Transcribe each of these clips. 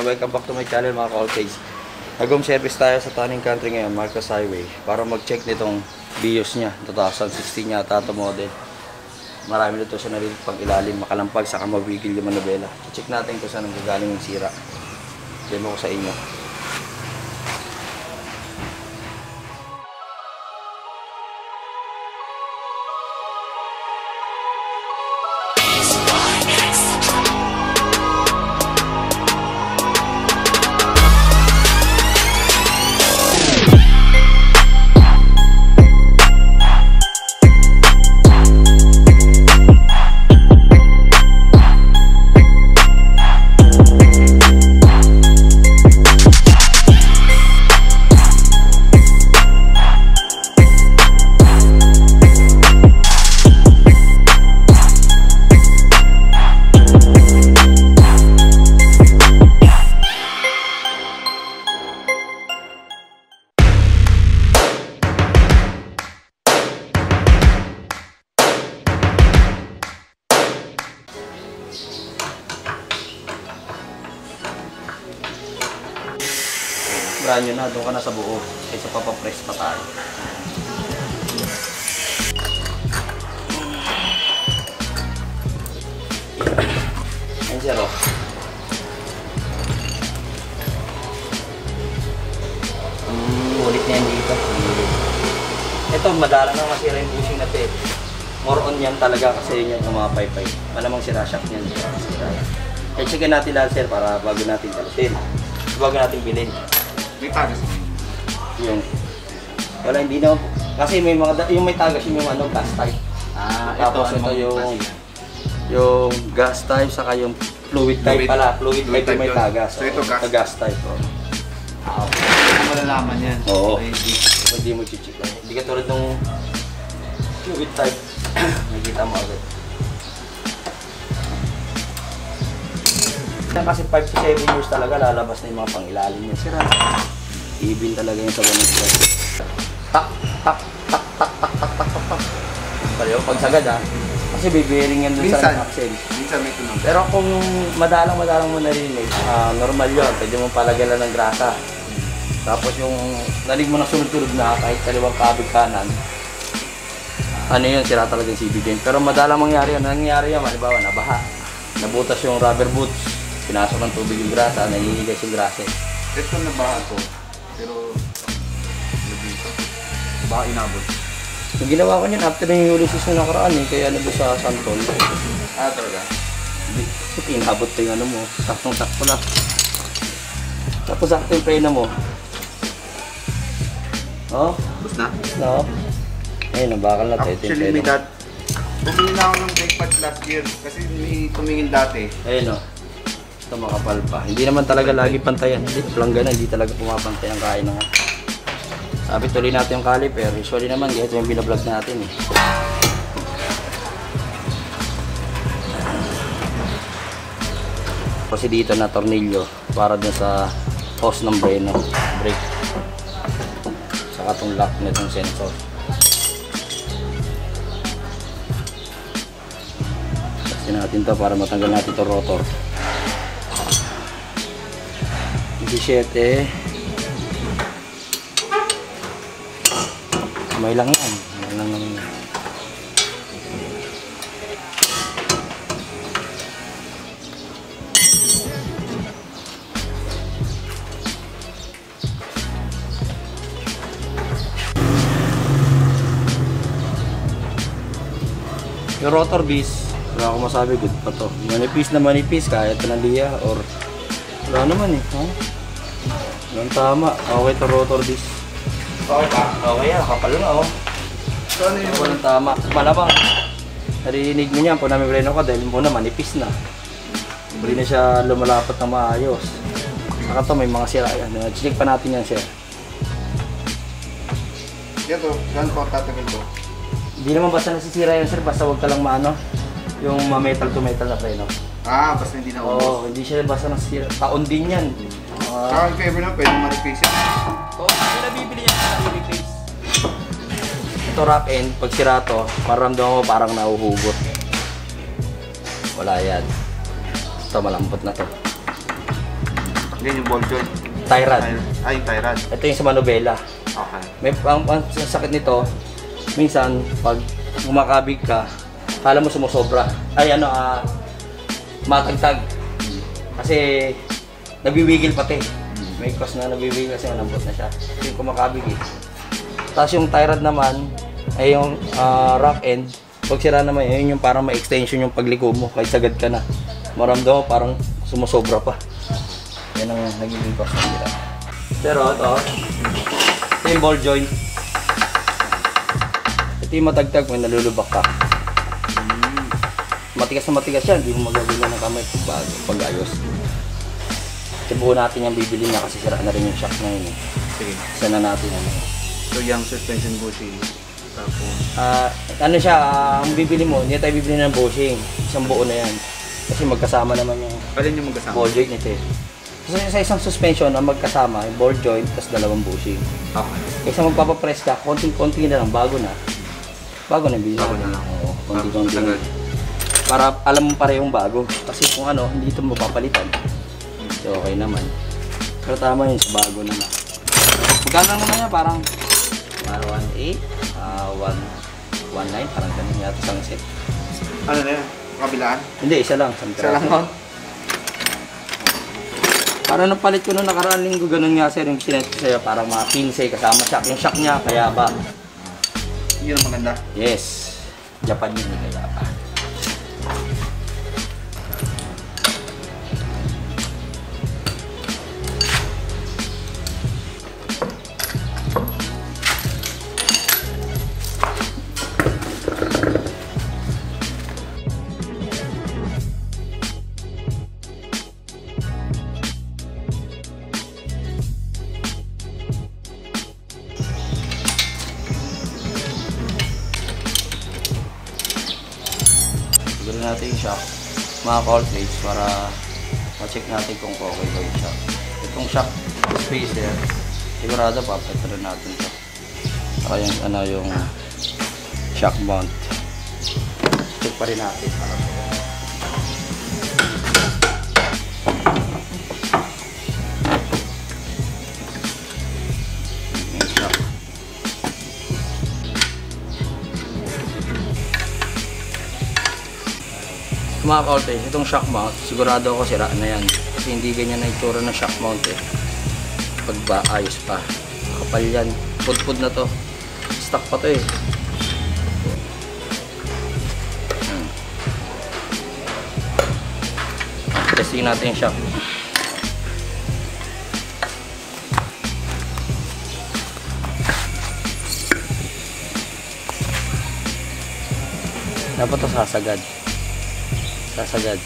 welcome back to my channel mga ka-all-page. Nag-home service tayo sa Tanning Country ngayon, Marcos Highway, para mag-check nitong BIOS niya. 2016 yata ito model. Marami nito siya narinig pang ilalim, makalampag, saka mabigil yung manubela. Check natin kung saan ang gagaling yung sira. Demo ko sa inyo. Brand new na, doon ka na sa buo kaysa papapress pa tayo. Ayan siya, oh. Ulit na yan dito. Ito, madalang na masira yung bushing natin. More on yan talaga kasi yun yung mga paypay. Malamang sira-shock niyan. Kaya checkin natin lahat, sir, para bago natin kalitin. Bago natin bilhin. May tagas yung wala, hindi na kasi may mga yung may tagas yung ano, gas type. Tapos ito yung gas type saka yung fluid type pala. Fluid type yung may tagas. So ito gas type. Hindi mo malalaman yan. Oo. Hindi mo chichik. Hindi ka tulad ng fluid type. Nakikita mo agad. Kasi 5 to 7 years talaga lalabas na yung mga pangilalim niya. Sira. Even talaga yung sa ganun sila. Tak, tak, tak, tak, tak, tak, tak, tak, tak. Pareho, pagsagad ha. Kasi bibiring yan dun sa axle. Minsan may tunog. Pero kung madalang mo narinig, normal yun. Pwede mo palagyan lang ng grasa. Tapos yung nalig mo na sunod-sunod na kahit kaliwang kabig kanan, ano yun, sira talaga yung CB-Game. Pero madalang mangyari yan. Nangyari yan, halimbawa, nabaha. Nabutas yung rubber boots. Pinasok ng tubig yung grasa, nangingigas yung grasa. Ito na ba ito? Pero dito. Baka inabot. Yung ginawa ko niyan after yung Ulysses na nakaraan eh, kaya ano doon sa Santol. Talaga? Hindi, inabot pa yung ano mo, saktong-sakto na. Tapos sakto yung prena mo. Oh? Bus na? No. Ayun, nabakal na tayo. Actually, may tumingin na ako ng brake pads last year kasi may tumingin dati. Ayun o. Ito makapal pa. Hindi naman talaga lagi pantayan. Hindi, pelanggan, hindi talaga pumapantay ang kain na nga. Sabi tuloy natin yung caliper. Usually naman, ito yung binablog natin eh. Kasi dito na tornilyo para dun sa hose ng brake. Saka itong lock na itong sensor. Kasi natin to para matanggal natin itong rotor. 17. May lang yan. May lang naman yan. Yung rotor beast, wala akong masabi, good pa to. Manipis na manipis, kaya ito ng liya or wala naman eh. Huh? Yung tama, okay ito rotor beast. Okay ba? Okay yan, kapal nga oh. So ano yun? Walang tama. Malamang, narinig mo niyan po namin breno ko dahil muna manipis na. Hindi na siya lumalapat na maayos. Saka to may mga sira yan. Check pa natin yan, sir. Yan to, gano'n pa tatagin to? Hindi naman basta nasisira yan, sir. Basta huwag ka lang maano, yung metal to metal na preno. Basta hindi na ubos. Oo, hindi siya basta nasisira. Taon din yan. If ever na, pwede ma-replace yan. Oo, hindi nabibili yan sa replace. Ito rack end, pag sira to, maramdaman mo parang nahuhugot. Wala yan. Ito malambot na to. Yan yung ball joint. Tyrad. Ay, Tyrad. Ito yung sa manubela. Okay. May ang sakit nito, minsan pag kumakabig ka, kala mo sumusobra. Ay matagtag. Kasi nabiwigil pati. May cause na nabiwigil kasi malambot na siya. Kasi yung kumakabig eh. Tapos yung Tyrad naman, ay yung rock end. Pag sira naman, yun yung parang ma-extension yung pagliko mo kahit sagad ka na. Maramdaman mo parang sumusobra pa. Yan ang nagiging cause ng sira. Pero ito yung ball joint. Ito yung matagtag, may nalulubak ka. Matigas na matigas yan, hindi mo magagawa ng kamay pag-ayos. Sibuho natin yung bibili niya kasi sira na rin yung shock na yun. Sige. Isa na natin ano. So, yung suspension bushing. Tapos, Ano siya, ang bibili mo, hindi tayo bibili ng bushing. Isang buo na yan. Kasi magkasama naman yung alin yung magkasama? ball joint nito eh. Kasi sa isang suspension, ang magkasama, yung ball joint, tapos dalawang bushing. Okay. Kaysa magpapapress ka, konting-konti na lang, bago na. Bago na bili. Bago na lang. Oo, konti-konti na. Agad. Para alam mo parehong bago. Kasi kung ano, hindi ito mapapalitan. So okay naman. Pero tama yun, sa bago na na. Magkano naman niya, parang 1.8, 1.9, parang ganun yata isang set. Ano na yan? Kabilaan? Hindi, isa lang. Isa lang nun? Para napalit ko nung nakaraan linggo, ganun nga sir, yung sinet ko sa'yo, parang mga 15 kasama shock. Yung shock niya, kaya ba? Yun ang maganda. Yes. Japan yun, kaya ba? Siguro natin yung shock, mga cartridge, para ma-check natin kung okay ba yung shock. Itong shock spacer, sigurado papatrin natin ito. Saka yung shock mount. Check pa rin natin para yung shock. Mga ka-voltage, itong shock mount, sigurado ako sira na yan. Kasi hindi ganyan na itsura ng shock mount eh. Pag ba, ayos pa. Kapal yan. Pud-pud na to. Stuck pa to eh. Testing natin yung shock. Dapat to sasagad. Sasagad.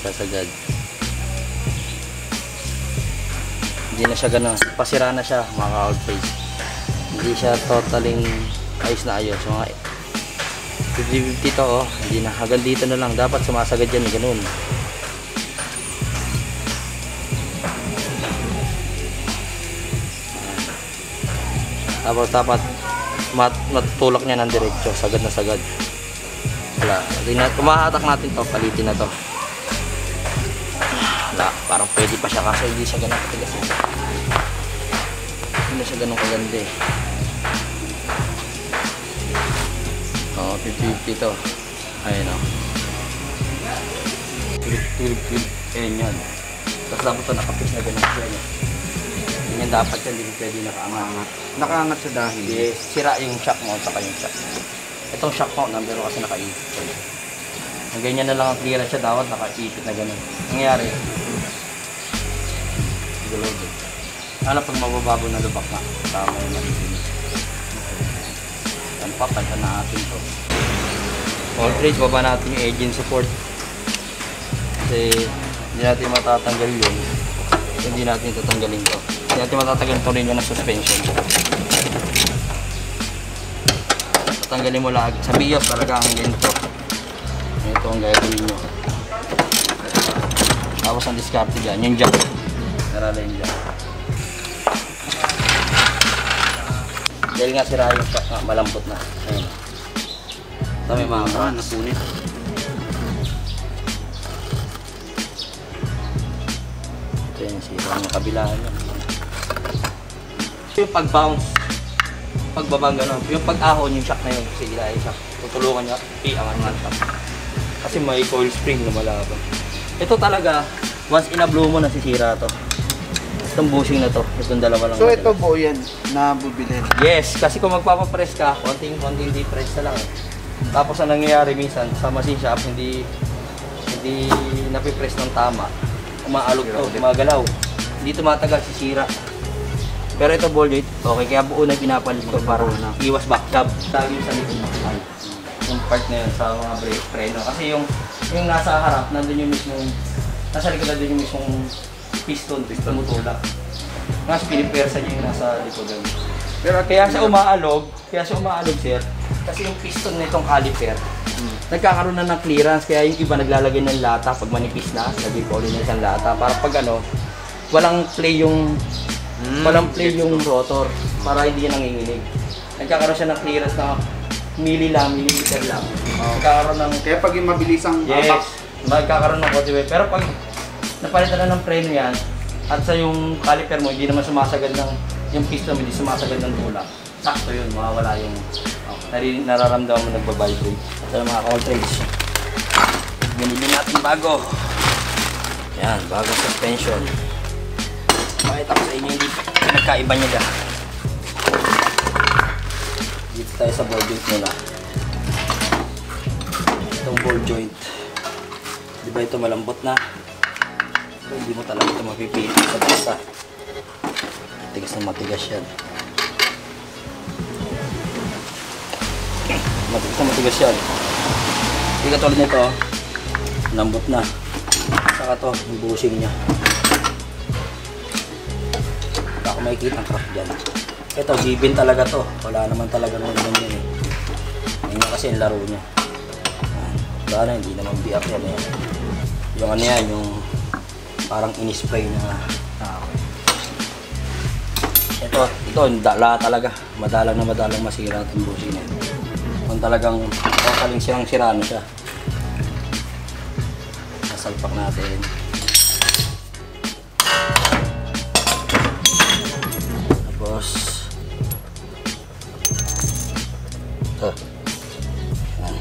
Hindi na siya ganun. Pasira na siya, mga ka-voltage. Hindi siya totaling ayos na ayos. Mga 50-50 to, oh. Hindi na. Hanggang dito na lang. Dapat sumasagad yan, ganun. Tapos dapat matutulak niya ng diretso. Sagad na sagad. Wala. Kumahatak natin to. Palitin na to. Wala, parang pwede pa siya kasi hindi siya ganun katigas. Hindi siya ganun kaganda eh. Oo, 50-50 to. Ayun o. Tulip. Ayan yan. Tapos dapat ito nakapis na ganun siya. Ganyan dapat yan, hindi pwede nakaangat. Nakaangat sa dahil. Yes, sira yung shock mount saka yung shock. Itong shock mount number kasi nakaipit. Ang ganyan na lang ang clearance siya, dapat nakaipit na ganun. Nangyari, gulog. Ano pag mabababo na lubak na, tama yung malitin. Yan pa, panta na natin to. Voltage, baba natin yung engine support. Kasi hindi natin matatanggal yun. Hindi natin tatanggalin to. Hindi natin matatanggal to rin yun ng suspension. Tatanggalin mo lagi. Sa BIOS talaga ang ganito. Ito ang gagawin nyo. Tapos ang diskarte dyan, yung jack. Narala yung jack. Dahil nga sira yung shock nga, malambot na. Ayun. Ito may mga napunit. Ito yung Sira ang kabilaan yan. Yung pag-bounce, pagbabang gano'n, yung pag-ahon, yung shock na yun, sira yung shock. Tutulungan niya, iangan nga shock. Kasi may coil spring na malaban. Ito talaga, once ina-blow mo, nasisira to. Itong bushing na to, itong dalawa lang. So ito buo yan na bubilhin. Yes, kasi kung magpapapress ka, konting depress na lang. Tapos ang nangyayari minsan, sa machine shop, hindi napipress ng tama. Umaalog to, gumagalaw. Hindi tumatagal, sisira. Pero ito ball joint, okay, kaya buo na pinapalit ko para iwas backstab. Lagi sa likod mo. Yung part na yun sa mga brake preno. Kasi yung nasa harap, nandun yung mismong, nasa likod nandun yung mismong piston tumutulak. Mas pinipersa niya yung nasa likod. Pero kaya siya umaalog, sir. Kasi yung piston nitong caliper, nagkakaroon na ng clearance. Kaya yung iba naglalagay ng lata pag manipis na, nag-i-poly na isang lata. Para pag walang play yung rotor para hindi niya nanginginig. Nagkakaroon siya ng clearance na millimeter lang. Nagkakaroon ng... Kaya pag yung mabilisang yes, magkakaroon ng cotton. Pero pag napalitan na ng preno yan, at sa yung caliper mo, hindi naman sumasagad ng, yung piston mo, hindi sumasagad ng tulak. Sakto yun, mawawala yung nararamdaman mo nagbabibrate. Ito na mga Coltrades. Binili natin bago. Yan, bagong suspension. Pakita ko sa inyo yung nagkaiba niya dyan. Dito tayo sa ball joint muna. Itong ball joint. Di ba ito malambot na? Ito, hindi mo talaga ito mapipili sa basta. Matigas na matigas yan. Matigas yan. Hindi katulad nito, lambot na. Saka to, yung bushing niya. Baka makikita ang crack dyan. Ito, given talaga to. Wala naman talaga naman yan eh. Ngayon kasi yung laro niya. Baka na, hindi naman biak yan eh. Yung ano yan, yung parang in-spray na. Ito, dala talaga. Madalang masira itong bushing niya. Kung talagang kakaling sirang-sira na siya. Nasalpak natin. Tapos ito. Yan.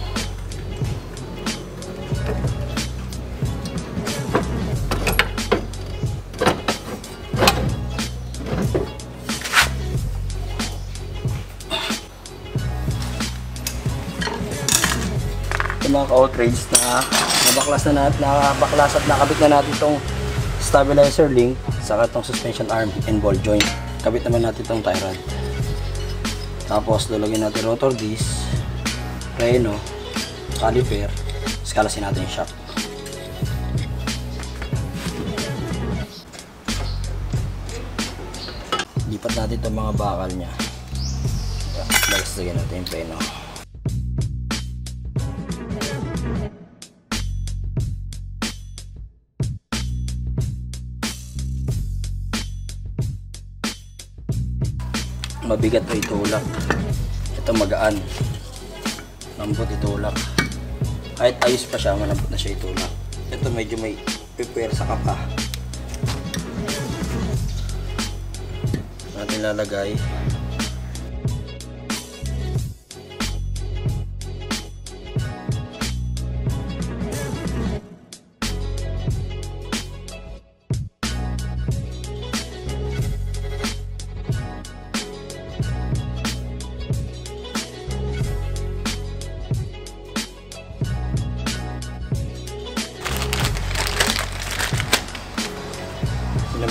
Mga ka-outrage na nabaklas at nakabit na natin itong stabilizer link saka itong suspension arm and ball joint. Kabit naman natin itong tie rod. Tapos lalagyan natin rotor disc, preno, caliper, skalasin natin yung shock. Lipat natin itong mga bakal nya. Lagyan natin yung preno. Mabigat to itulak. Ito magaan. Lambot itulak. Kahit ayos pa siya, malambot na siya itulak. Ito medyo may prepare sa kapa. Natin lalagay.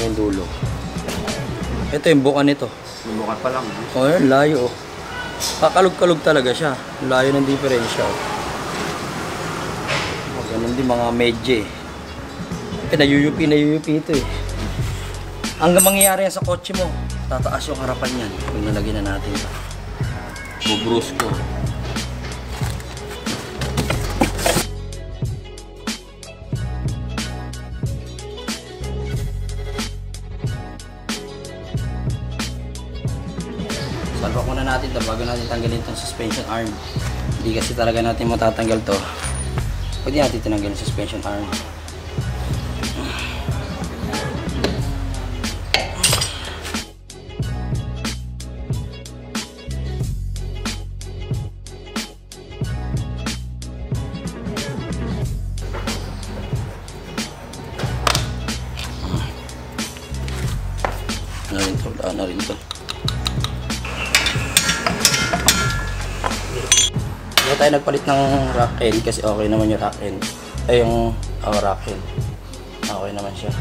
Yung dulo. Ito yung buka nito. Yung buka pa lang. Oh, yun, layo. Kakalog-kalog talaga siya. Layo ng diferensya. Ganun din mga medye. Nayuyupi ito eh. Hanggang mangyayari yan sa kotse mo, tataas yung harapan yan. Kung nalagyan na natin ito. Bubrus ko. Salpak muna natin ito bago natin tanggalin itong suspension arm. Hindi kasi talaga natin matatanggal to. Pwede natin tinanggalin yung suspension arm. Ano rin to? Ano rin to? Hindi tayo nagpalit ng rack end kasi okay naman yung rack end. Ay yung rack end. Okay naman siya.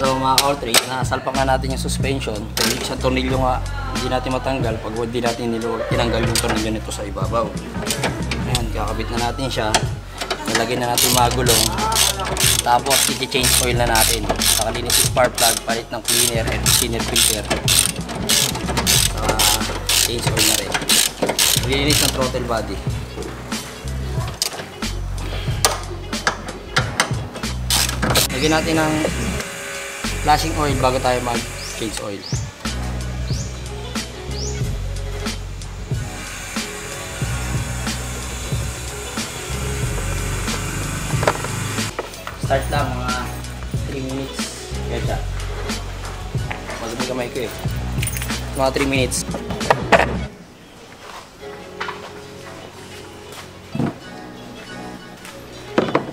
So mga ka-all-trade, nasalpak nga natin yung suspension. Kaya isang tornilyo nga hindi natin matanggal pag hindi natin tinanggal yung tornilyo nito sa ibabaw. Ayan, kakabit na natin siya. Nalagyan na natin yung mga gulong. Tapos i-change oil na natin. Pakalinis yung spark plug, palit ng cleaner and cleaner filter. Change oil na rin. Nilinis ng throttle body. Lagyan natin ng flashing oil bago tayo mag-change oil. Start lang mga 3 minutes. Kaya siya. Madami kamay ko eh. Mga 3 minutes.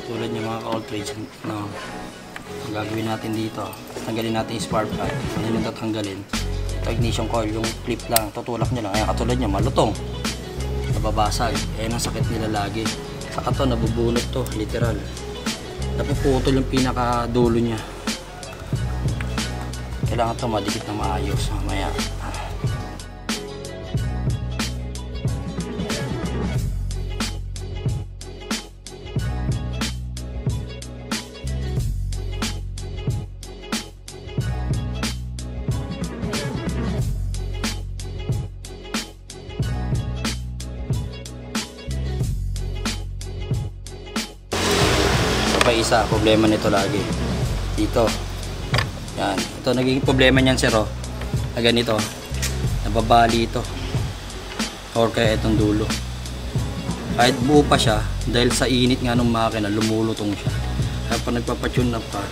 Tulad yung mga ka-all-trades no. Ang gagawin natin dito, tanggalin natin yung spark plug. Ano yung tatanggalin? Ito ignition coil, yung clip lang, tutulak nyo lang. Ayan, katulad nyo, malutong. Nababasag. Ayan ang sakit nila lagi. Saka to, nabubunot to, literal. Napuputol yung pinakadulo niya. Kailangan to madikit na maayos. Mamaya. Pa isa, problema nito lagi dito. Yan, ito naging problema niyan sir oh. Na ganito, nababali ito or kaya itong dulo. Kahit buo pa siya, dahil sa init nga ng makina, lumulutong siya. Kaya pag nagpapatune na pa,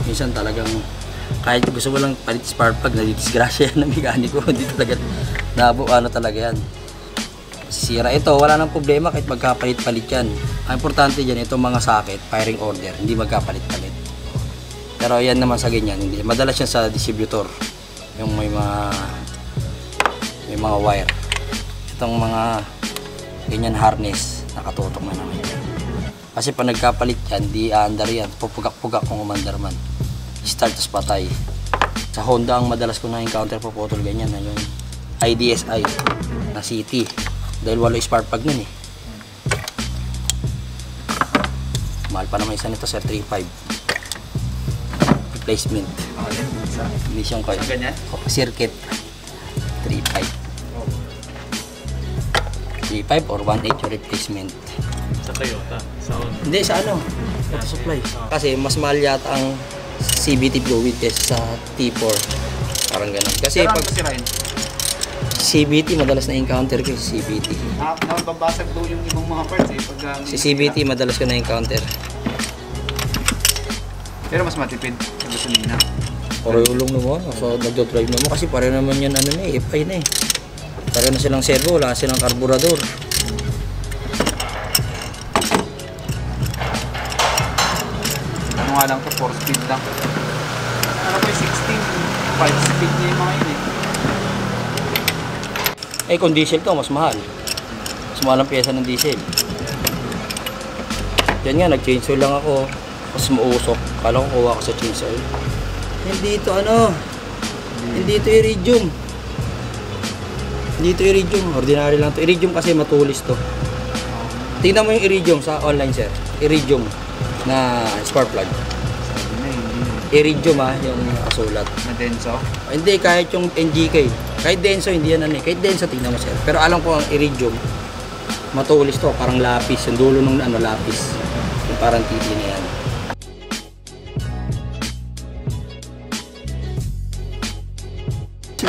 minsan talagang kahit gusto mo lang palit spark plug, nadidisgrasya yan ng mekaniko. Hindi talaga ano talaga yan. Sira ito, wala nang problema kahit magkapalit-palit yan. Ang importante dyan, itong mga socket, firing order, hindi magkapalit-palit. Pero yan naman sa ganyan, hindi. Madalas yan sa distributor, yung may mga wire. Itong mga ganyan harness, nakatutok na naman yan. Kasi pag nagkapalit yan, di aandar yan, pupugak-pugak kung umandar man. Start tas patay. Sa Honda, ang madalas ko na-encounter puputol ganyan, na yung IDSI na CT. Dahil wala spark plug nun eh. Mahal pa naman isa nito sir, 3.5. Replacement. Ignition coil. Ganyan? Circuit. 3.5. 3.5 or 1.8 yung replacement. Sa Toyota. Hindi, sa ano? Auto supply. Kasi mas mahal yata ang CVT fluid kaysa sa T4. Parang ganun. Kasi Pero pag ano sirain? CVT, madalas na-encounter ko yung CVT. Nababasag daw yung ibang mga parts eh. Si CVT, madalas ko na-encounter. Pero mas matipid sa gasolina. Parehulong naman. So, nagdo-drive naman kasi pare naman yan ano na eh, FI na eh. Pare na silang servo, wala silang karburador. Ano nga lang to, 4 speed lang. Ano ba yung 16? 5 speed niya yung mga yun eh. Eh kung diesel to, mas mahal. Mas mahal ang pyesa ng diesel. Yan nga, nag-change oil lang ako. Mas mausok. Kala ko kuha ko sa change oil. Hindi ito ano. Hindi ito iridium. Hindi ito iridium. Ordinary lang to. Iridium kasi matulis to. Tingnan mo yung iridium sa online sir. Iridium na spark plug. Iridium yung nakasulat. Na denso? Hindi, kahit yung NGK. Kahit denso, hindi yan ano eh. Kahit denso, tingnan mo sir. Pero alam ko ang iridium, matulis to. Parang lapis. Yung dulo ng ano, lapis. Yung parang titi na yan.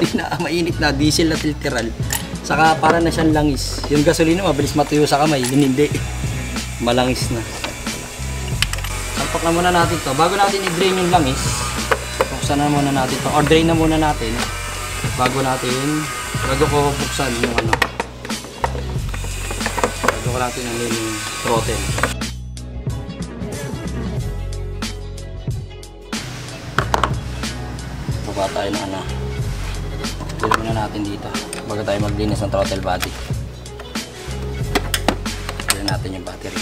hindi na mainit na, diesel na literal. Saka para na siyang langis. Yung gasolina mabilis matuyo sa kamay, yun hindi. Malangis na. Salpak na muna natin to. Bago natin i-drain yung langis, buksan na muna natin to. Or drain na muna natin. Bago ko buksan yung ano. Bago ko natin yung throttle. Baba tayo ng ano. Pili muna natin dito bago tayo maglinis ng throttle body. Pili natin yung battery.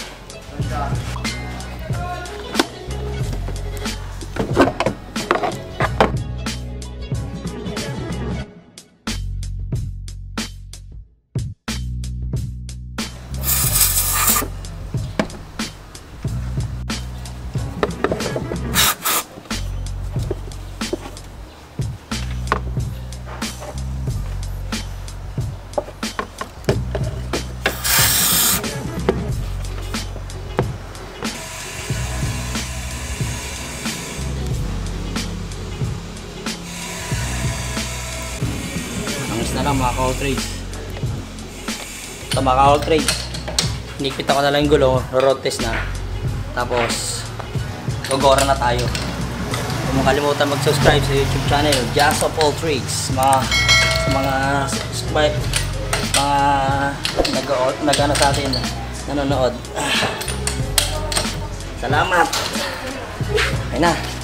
Na lang mga ka-all-trades. Ito mga ka-all-trades, hinigpit ako na lang yung gulo, road test na, tapos gogora na tayo. Huwag mong kalimutan mag-subscribe sa YouTube channel Jazz of All Trades. Mga nag-ano sa atin, nanonood. Salamat. Ayun na.